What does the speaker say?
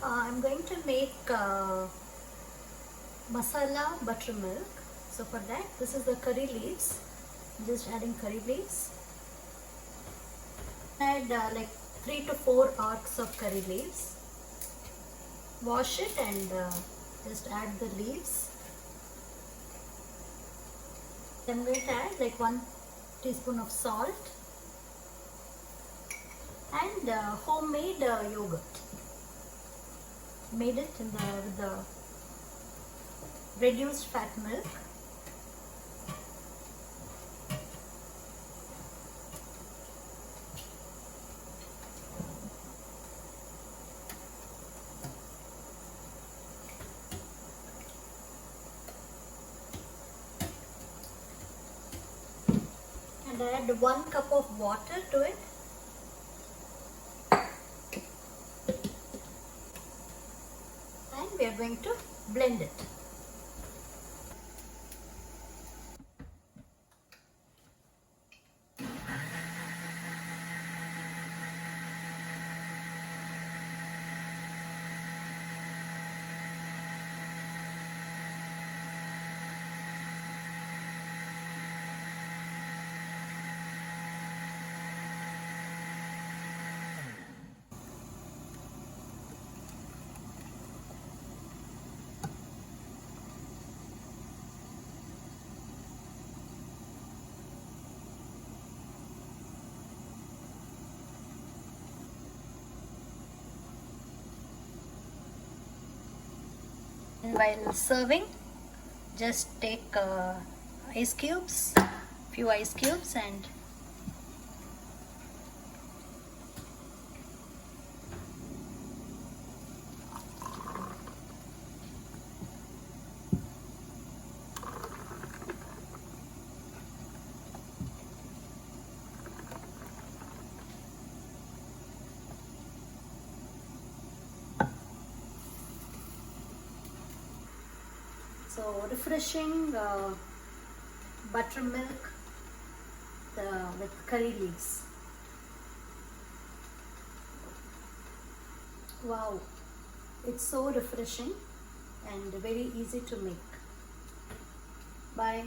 I'm going to make masala buttermilk. So for that, this is the curry leaves. I'm just adding curry leaves. Add like 3 to 4 arcs of curry leaves. Wash it and just add the leaves. Then I'm going to add like 1 teaspoon of salt and homemade yogurt. Made it with the reduced fat milk. And add 1 cup of water to it. And we are going to blend it. And while serving, just take ice cubes, few ice cubes, and so refreshing buttermilk with curry leaves. Wow, it's so refreshing and very easy to make. Bye.